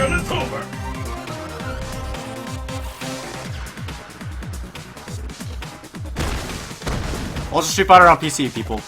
until it's over. Ultra Street Fighter on PC, people.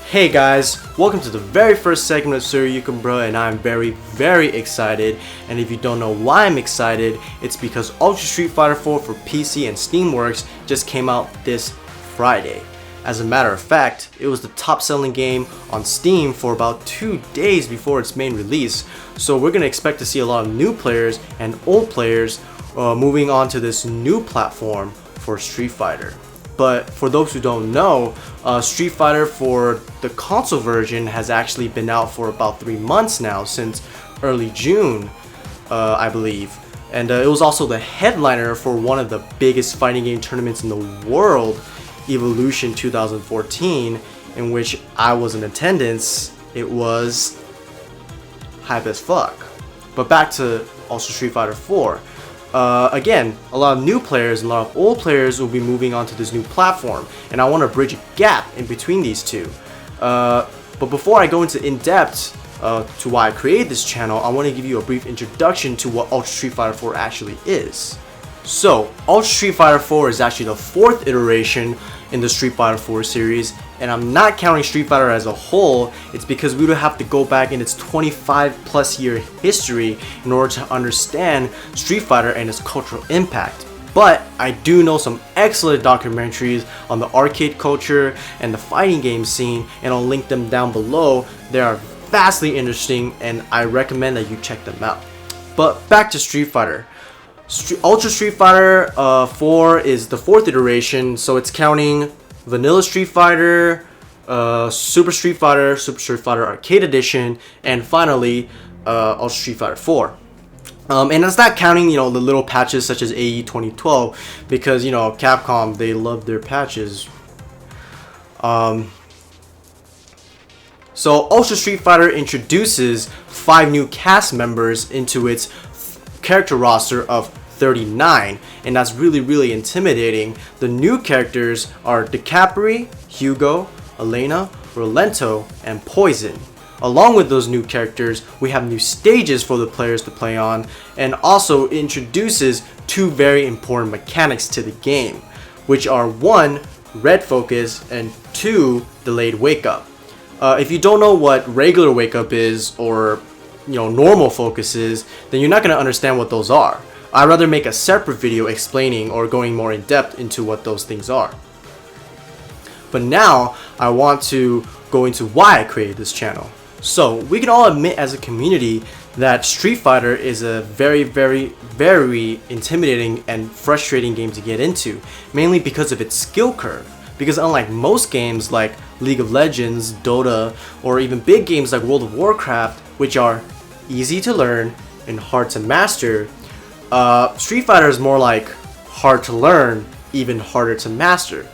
Hey guys, welcome to the very first segment of SHORYUKEN bro, and I'm very excited. And if you don't know why I'm excited, it's because Ultra Street Fighter 4 for PC and Steamworks just came out this Friday. As a matter of fact, it was the top selling game on Steam for about 2 days before its main release. So we're gonna expect to see a lot of new players and old players moving on to this new platform for Street Fighter. But for those who don't know, Street Fighter for the console version has actually been out for about 3 months now, since early June, I believe. And it was also the headliner for one of the biggest fighting game tournaments in the world, Evolution 2014, in which I was in attendance. It was hype as fuck. But back to Ultra Street Fighter 4. Again, a lot of new players and a lot of old players will be moving on to this new platform, and I want to bridge a gap in between these two. But before I go into in-depth to why I created this channel, I want to give you a brief introduction to what Ultra Street Fighter 4 actually is. So, Ultra Street Fighter 4 is actually the 4th iteration in the Street Fighter 4 series, and I'm not counting Street Fighter as a whole. It's because we would have to go back in its 25+ year history in order to understand Street Fighter and its cultural impact. But I do know some excellent documentaries on the arcade culture and the fighting game scene, and I'll link them down below. They are vastly interesting, and I recommend that you check them out. But back to Street Fighter. Ultra Street Fighter 4 is the 4th iteration, so it's counting Vanilla Street Fighter, Super Street Fighter Arcade Edition, and finally Ultra Street Fighter 4. And that's not counting, the little patches such as AE 2012, because Capcom, they love their patches. So Ultra Street Fighter introduces 5 new cast members into its character roster of 39, and that's really intimidating. The new characters are DeCapri, Hugo, Elena, Rolento, and Poison. Along with those new characters, we have new stages for the players to play on, and also introduces 2 very important mechanics to the game, which are 1, red focus, and 2, delayed wake up. If you don't know what regular wake up is, or normal focus is, then you're not going to understand what those are. I'd rather make a separate video explaining or going more in depth into what those things are. But now I want to go into why I created this channel. So we can all admit as a community that Street Fighter is a very intimidating and frustrating game to get into, mainly because of its skill curve. Because unlike most games like League of Legends, Dota, or even big games like World of Warcraft, which are easy to learn and hard to master, Street Fighter is more like hard to learn, even harder to master.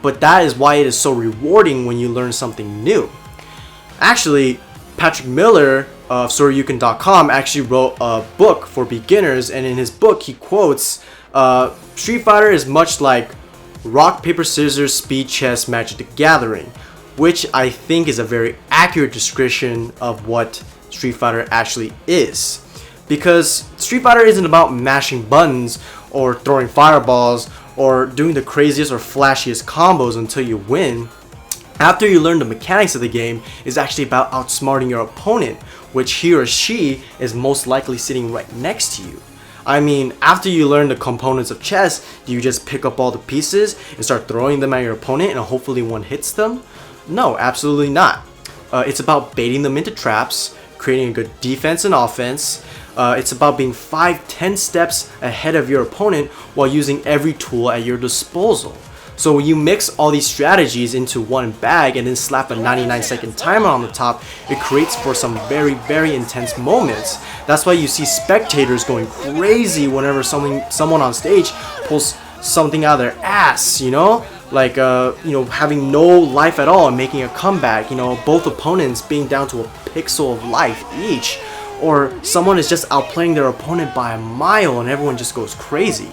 But that is why it is so rewarding when you learn something new. Actually, Patrick Miller of SHORYUKEN.com actually wrote a book for beginners, and in his book he quotes, Street Fighter is much like rock, paper, scissors, speed, chess, Magic the Gathering, which I think is a very accurate description of what Street Fighter actually is. Because Street Fighter isn't about mashing buttons or throwing fireballs or doing the craziest or flashiest combos until you win. After you learn the mechanics of the game, it's actually about outsmarting your opponent, which he or she is most likely sitting right next to you. I mean, after you learn the components of chess, do you just pick up all the pieces and start throwing them at your opponent and hopefully one hits them? No, absolutely not. It's about baiting them into traps, creating a good defense and offense. It's about being 5-10 steps ahead of your opponent while using every tool at your disposal. So when you mix all these strategies into one bag and then slap a 99-second timer on the top, it creates for some very, very intense moments. That's why you see spectators going crazy whenever someone on stage pulls something out of their ass, you know? Like, having no life at all and making a comeback, both opponents being down to a pixel of life each. Or someone is just outplaying their opponent by a mile and everyone just goes crazy.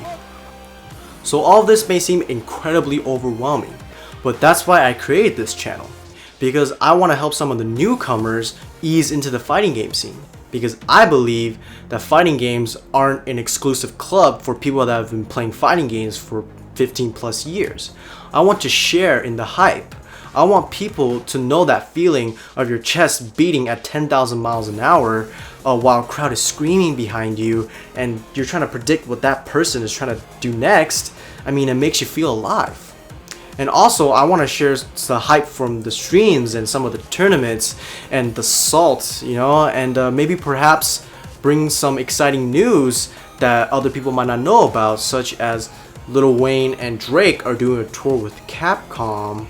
So all of this may seem incredibly overwhelming, but that's why I created this channel. Because I want to help some of the newcomers ease into the fighting game scene. Because I believe that fighting games aren't an exclusive club for people that have been playing fighting games for 15 plus years. I want to share in the hype. I want people to know that feeling of your chest beating at 10,000 miles an hour while a crowd is screaming behind you and you're trying to predict what that person is trying to do next. I mean, it makes you feel alive. And also, I want to share the hype from the streams and some of the tournaments and the salt, and maybe perhaps bring some exciting news that other people might not know about, such as Lil Wayne and Drake are doing a tour with Capcom.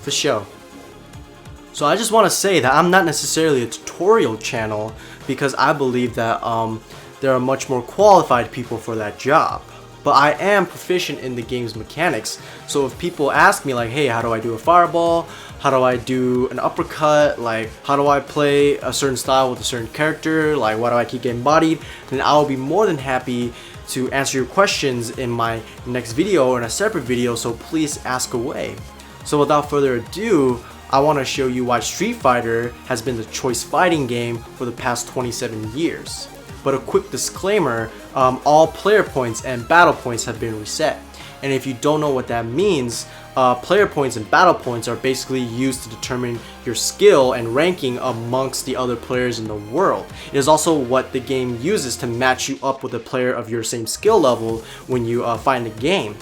For sure. So I just want to say that I'm not necessarily a tutorial channel because I believe that there are much more qualified people for that job. But I am proficient in the game's mechanics. So if people ask me like, hey, how do I do a fireball? How do I do an uppercut? Like, how do I play a certain style with a certain character? Like, why do I keep getting bodied? Then I will be more than happy to answer your questions in my next video or in a separate video, so please ask away. So without further ado, I want to show you why Street Fighter has been the choice fighting game for the past 27 years. But a quick disclaimer, all player points and battle points have been reset. And if you don't know what that means, player points and battle points are basically used to determine your skill and ranking amongst the other players in the world. It is also what the game uses to match you up with a player of your same skill level when you find the game.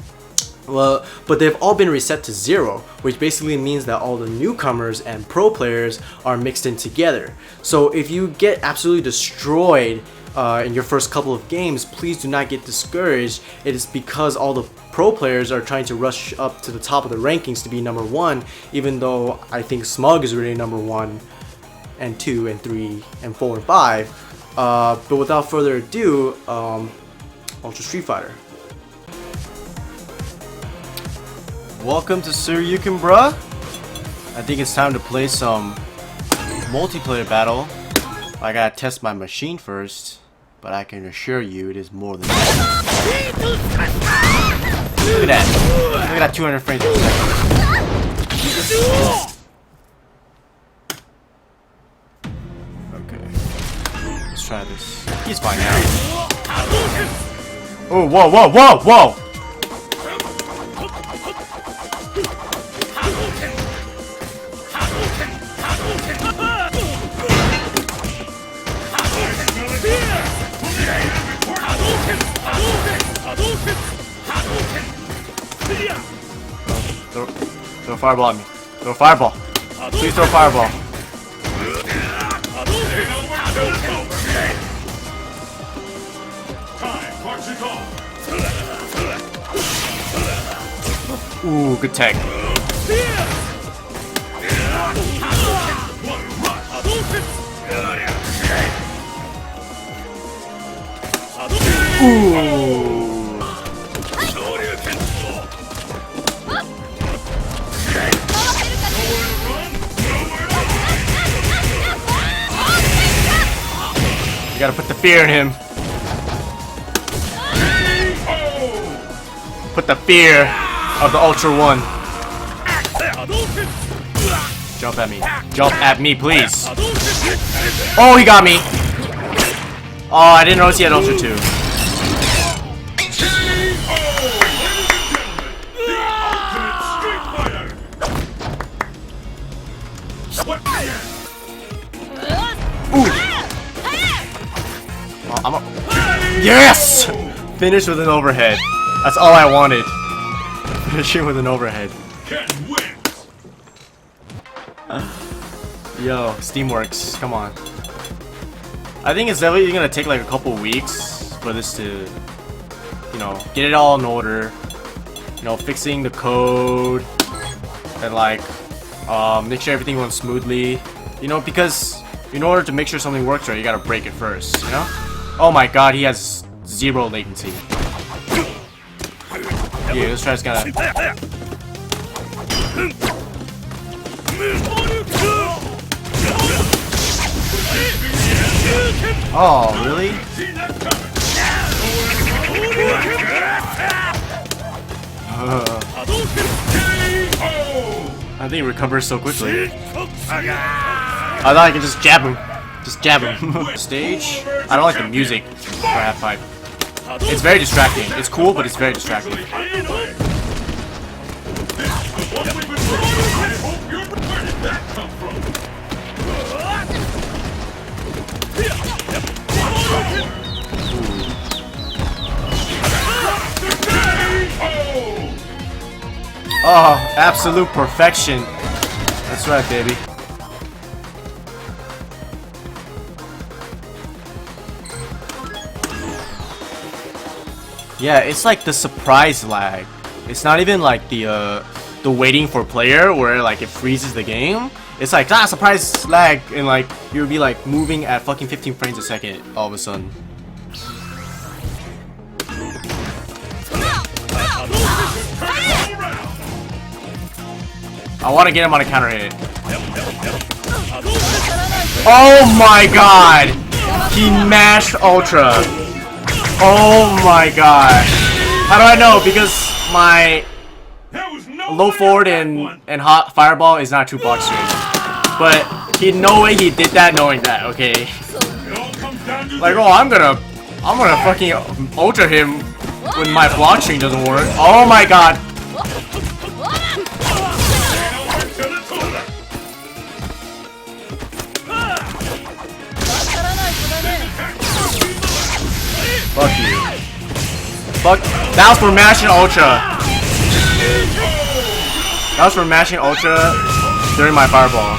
Well, but they've all been reset to 0, which basically means that all the newcomers and pro players are mixed in together. So if you get absolutely destroyed in your first couple of games, please do not get discouraged. It is because all the pro players are trying to rush up to the top of the rankings to be number 1, even though I think Smug is really number 1 and 2 and 3 and 4 and 5. But without further ado, Ultra Street Fighter. Welcome to SHORYUKEN, bruh. I think it's time to play some multiplayer battle. I gotta test my machine first, but I can assure you it is more than that. Look at that. Look at that 200 frames per second. Okay. Let's try this. He's fine now. Oh, whoa, whoa, whoa, whoa! Throw a fireball at me. Throw a fireball. Please throw a fireball. Ooh, good tag. Ooh. gotta put the fear in him. Put the fear of the Ultra One. Jump at me. Jump at me, please. Oh, he got me. Oh, I didn't notice he had Ultra 2. Ooh. Oh, I'm a yes! Finish with an overhead. That's all I wanted. Finishing with an overhead. Yo, Steamworks, come on. I think it's definitely gonna take like a couple weeks for this to, you know, get it all in order. You know, fixing the code and like make sure everything runs smoothly. You know, because in order to make sure something works right, you gotta break it first. You know? Oh my God, he has 0 latency. Yeah, let's try this guy. Oh, really? I think he recovers so quickly. I thought I could just jab him. Just jab him. Stage? I don't like the music for half pipe. It's very distracting. It's cool, but it's very distracting. Oh, absolute perfection. That's right, baby. Yeah, it's like the surprise lag. It's not even like the waiting for player where like it freezes the game. It's like surprise lag, and like you'll be like moving at fucking 15 frames a second all of a sudden. I want to get him on a counter hit. Oh my God! He mashed Ultra. Oh my God! How do I know? Because my low forward and hot fireball is not 2 blocks straight. But no way he did that knowing that. Okay. Like, oh, I'm gonna fucking Ultra him when my block string doesn't work. Oh my God! Fuck you. Fuck. That was for mashing Ultra. That was for mashing Ultra during my fireball.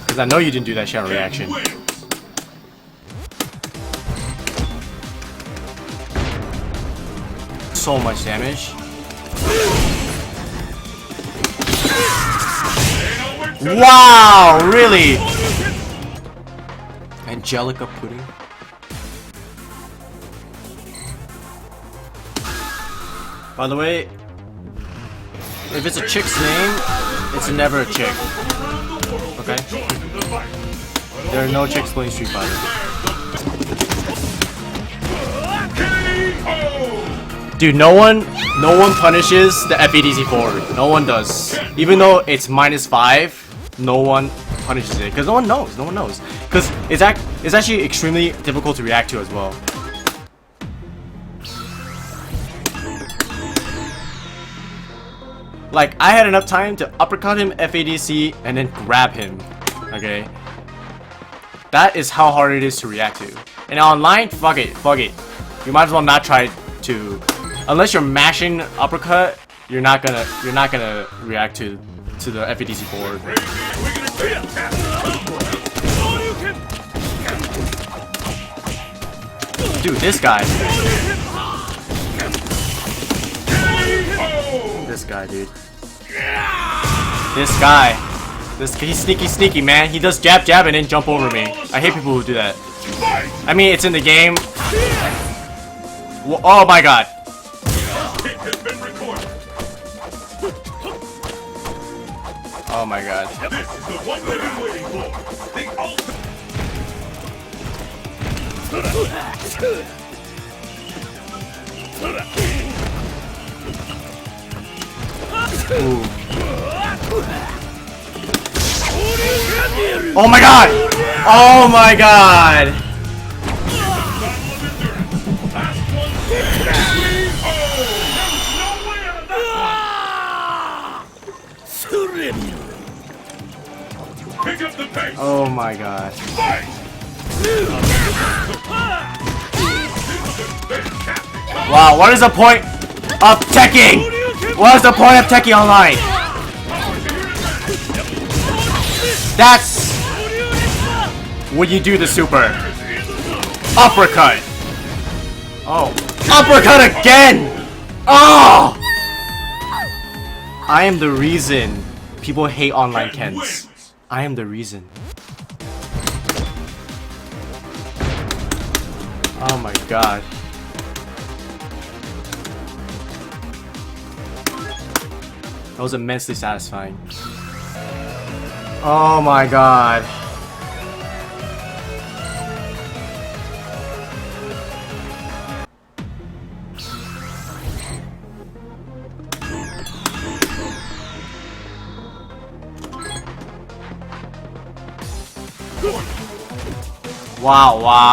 Because I know you didn't do that shadow reaction. So much damage. Wow, really? Angelica pudding. By the way, if it's a chick's name, it's never a chick. Okay? There are no chicks playing Street Fighter. Dude, no one punishes the FADC forward. No one does. Even though it's -5, no one punishes it. Because no one knows. No one knows. Because it's actually extremely difficult to react to as well. Like, I had enough time to uppercut him, FADC, and then grab him. Okay? That is how hard it is to react to. And online, fuck it. You might as well not try to. Unless you're mashing uppercut, you're not gonna react to the FADC forward. Dude, this guy. This guy, dude. This guy. He's sneaky, man. He does jab and then jump over me. I hate people who do that. I mean, it's in the game. Oh my God. Oh my God. Ooh. Oh my god! Oh my god! Oh my god. Wow, what is the point of teching? What is the point of teching online? That's when you do the super uppercut. Oh, uppercut again! Oh! I am the reason people hate online Kens. I am the reason. Oh my god. That was immensely satisfying. Oh my god. Wow, wow.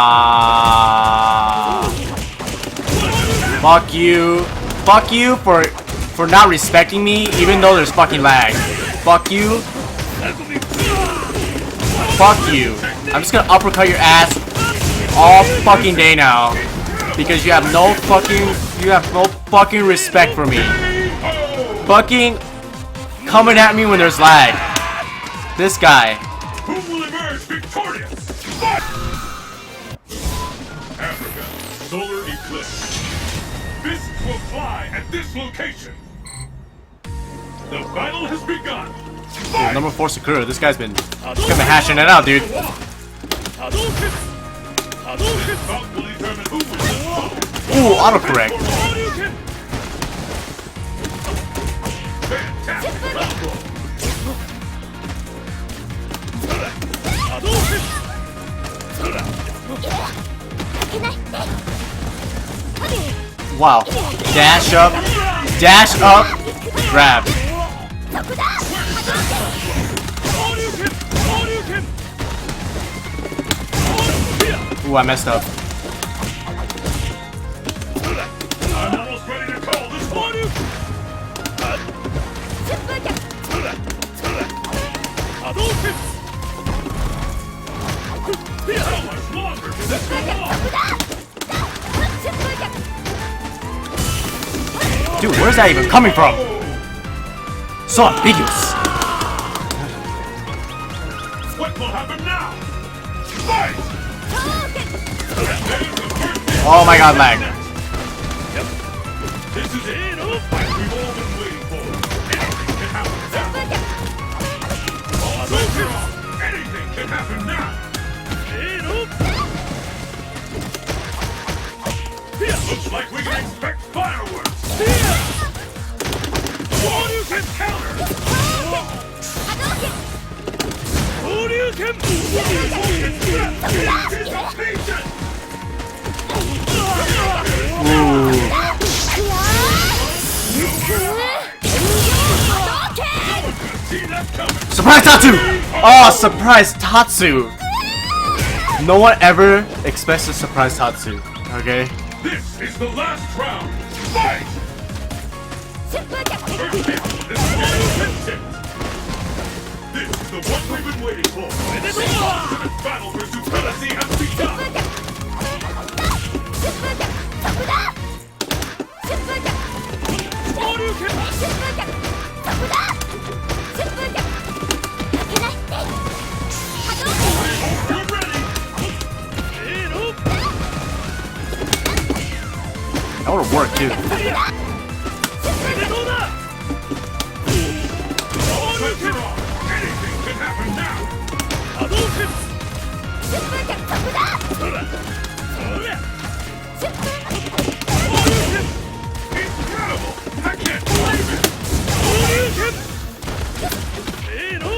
Fuck you. Fuck you for not respecting me even though there's fucking lag. Fuck you. Fuck you. I'm just gonna uppercut your ass all fucking day now because you have no fucking respect for me. Fucking coming at me when there's lag. This guy. Who will emerge victorious? Africa, solar eclipse. Fists will fly at this location. The battle has begun. Dude, number 4 Sakura, this guy's been hashing it out, dude. This bout will determine who will win. Ooh, autocorrect. Fantastic. Wow. Dash up, grab. Ooh, I messed up. I'm almost ready to call this one. How much longer can this go on? Dude, where's that even coming from? So ambiguous. What will happen now? Fight! Oh my god, lag. This is it. Like we've all been waiting for. Anything can happen now. All bets are off. Anything can happen now. Looks like we can expect fireworks. And counter. Surprise Tatsu! Oh, surprise Tatsu! No one ever expects a surprise Tatsu, okay? This is the last round. Fight! First hit. This is the one we've been waiting for. The ultimate battle for supremacy has begun. You're ready. That would've worked too. All bets are off. Anything can happen now. Incredible! I can't believe it. K.O.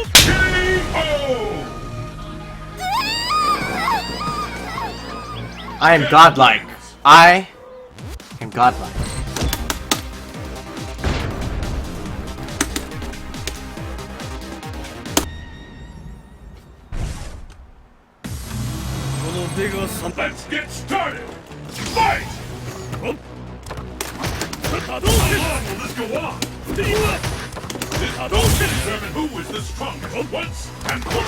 I am godlike. I am godlike. Let's get started! Fight! How long will this go on? This will determine who is the strongest once and for all.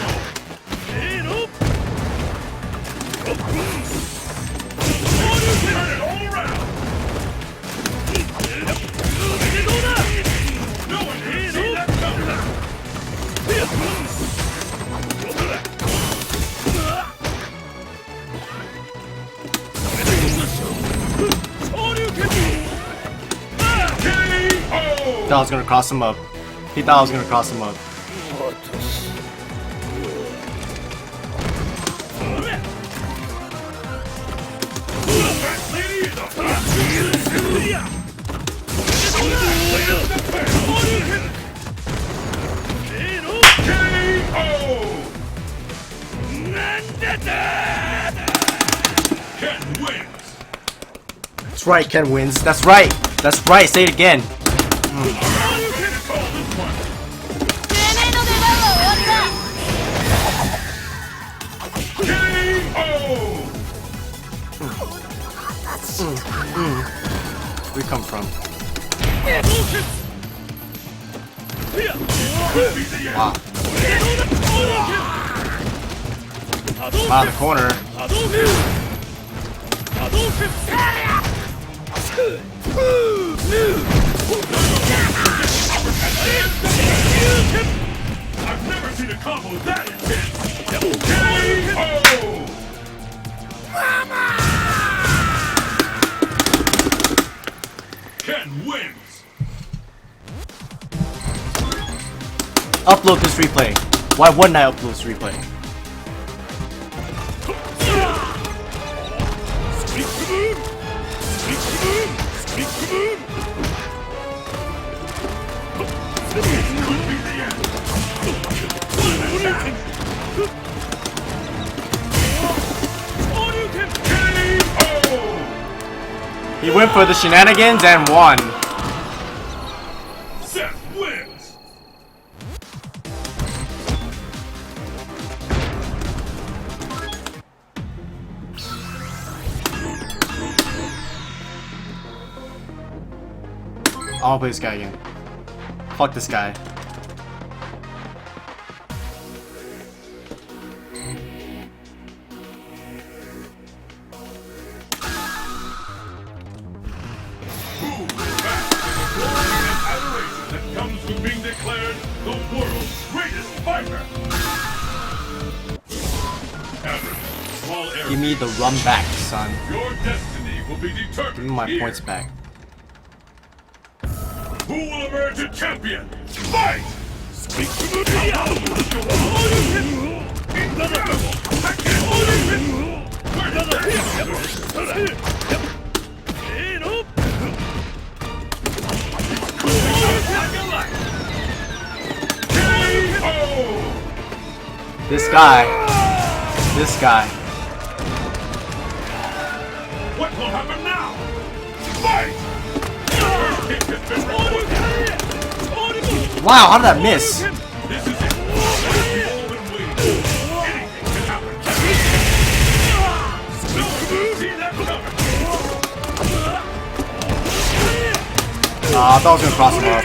Turn it all around! No one can see that coming! Thought I was gonna cross him up. He thought I was gonna cross him up. Ken wins! That's right, Ken wins. That's right. That's right. Say it again. Where we come from? Wow. Out of the corner. I've never seen a combo that intense! Ken wins! Upload this replay. Why wouldn't I upload this replay? He went for the shenanigans and won. Seth wins! I wanna play this guy again. Fuck this guy. That comes from being declared the world's greatest fighter! Give me the run back, son. Your destiny will be determined. Give me my here. points back. Who will emerge a champion? Fight! This guy. This guy. What will happen now? Fight! Wow, how did that miss? This is it. All been waiting for. Anything can happen. No one can see that coming. I thought I was gonna cross him up.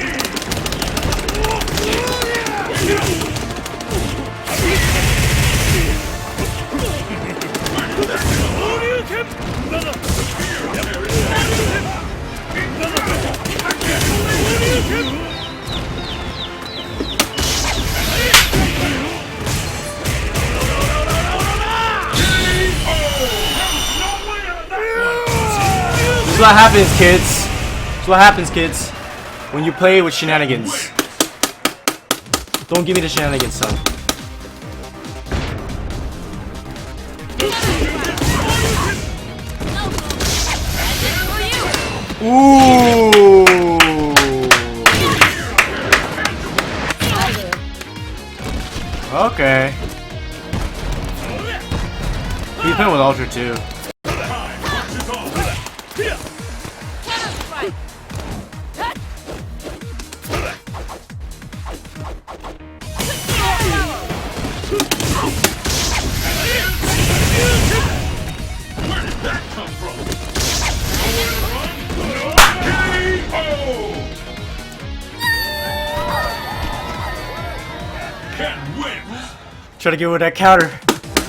This is what happens, kids. This is what happens, kids. When you play with shenanigans. Don't give me the shenanigans, son. Ooh. Okay. He's playing with Ultra too. Try to get with that counter.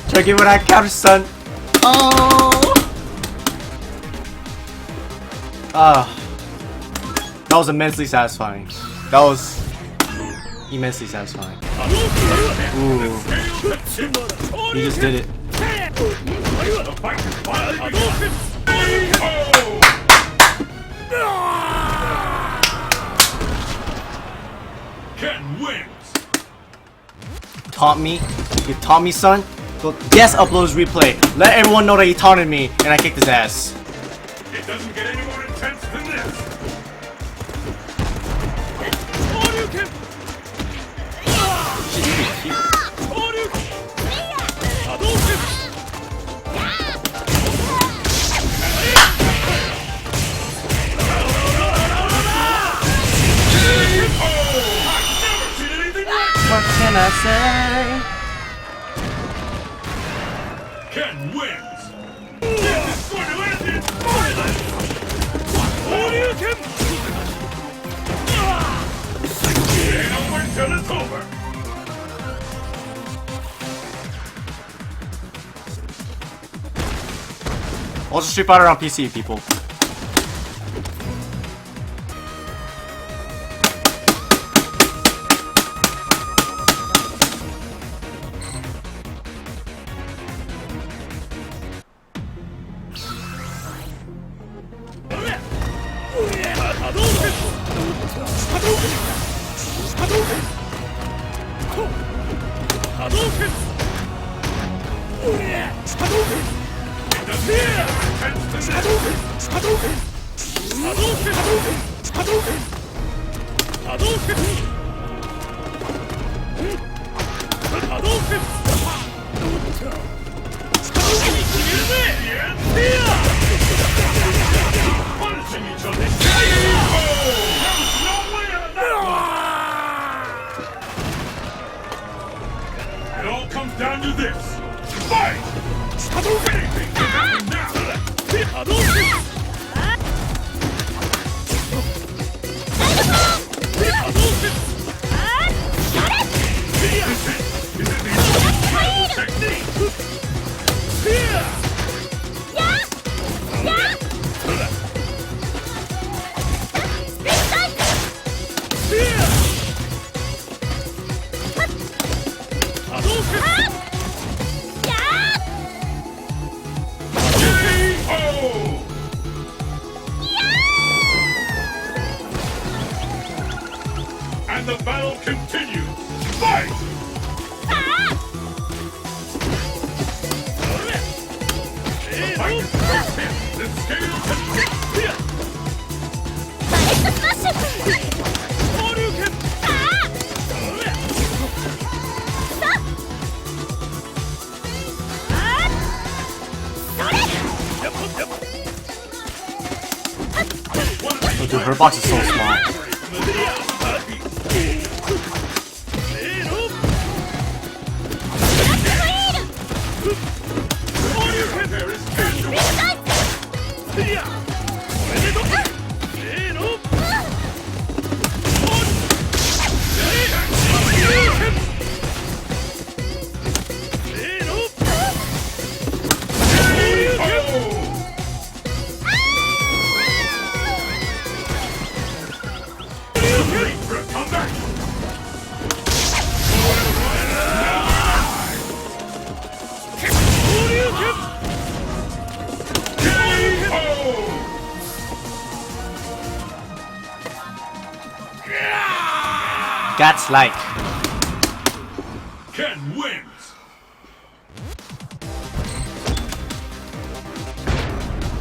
Try to get with that counter, son. Oh. That was immensely satisfying. That was immensely satisfying. Ooh. He just did it. Ken wins. Taunt me? You taunt me, son? Go yes, upload his replay. Let everyone know that he taunted me and I kicked his ass. It doesn't get any more intense than this. SHORYUKEN. What can I say? Ken wins. This is going to end in violence. SHORYUKEN. It ain't over until it's over. Ultra Street Fighter on PC, people. Punishing each other. No way out of that one. It all comes down to this. Fight! Anything can happen now. Is it the technique? And the battle continues. Fight! The fight is first hit. The scale continues. Oh, dude, her box is so small. That's like. Ken wins.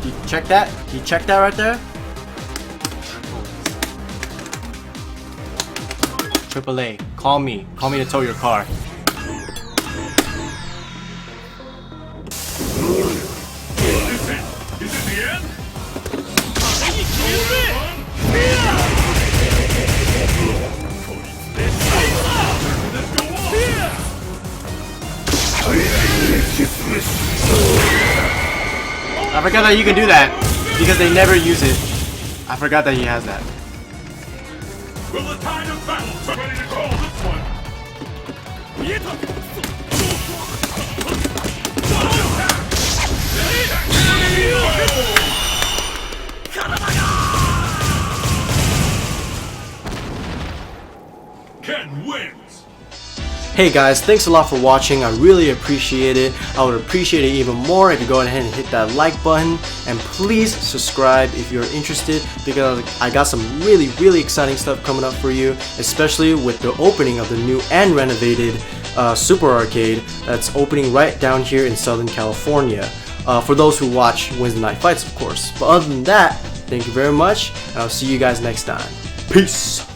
You check that? You check that right there? AAA, call me. Call me to tow your car. Is it the end? I forgot that you can do that because they never use it. I forgot that he has that. Will the tide of battle ready to call this one? Ken wins. Hey guys, thanks a lot for watching. I really appreciate it. I would appreciate it even more if you go ahead and hit that like button, and please subscribe if you're interested, because I got some really exciting stuff coming up for you, especially with the opening of the new and renovated Super Arcade that's opening right down here in Southern California. For those who watch Wednesday Night Fights, of course. But other than that, thank you very much, and I'll see you guys next time. Peace!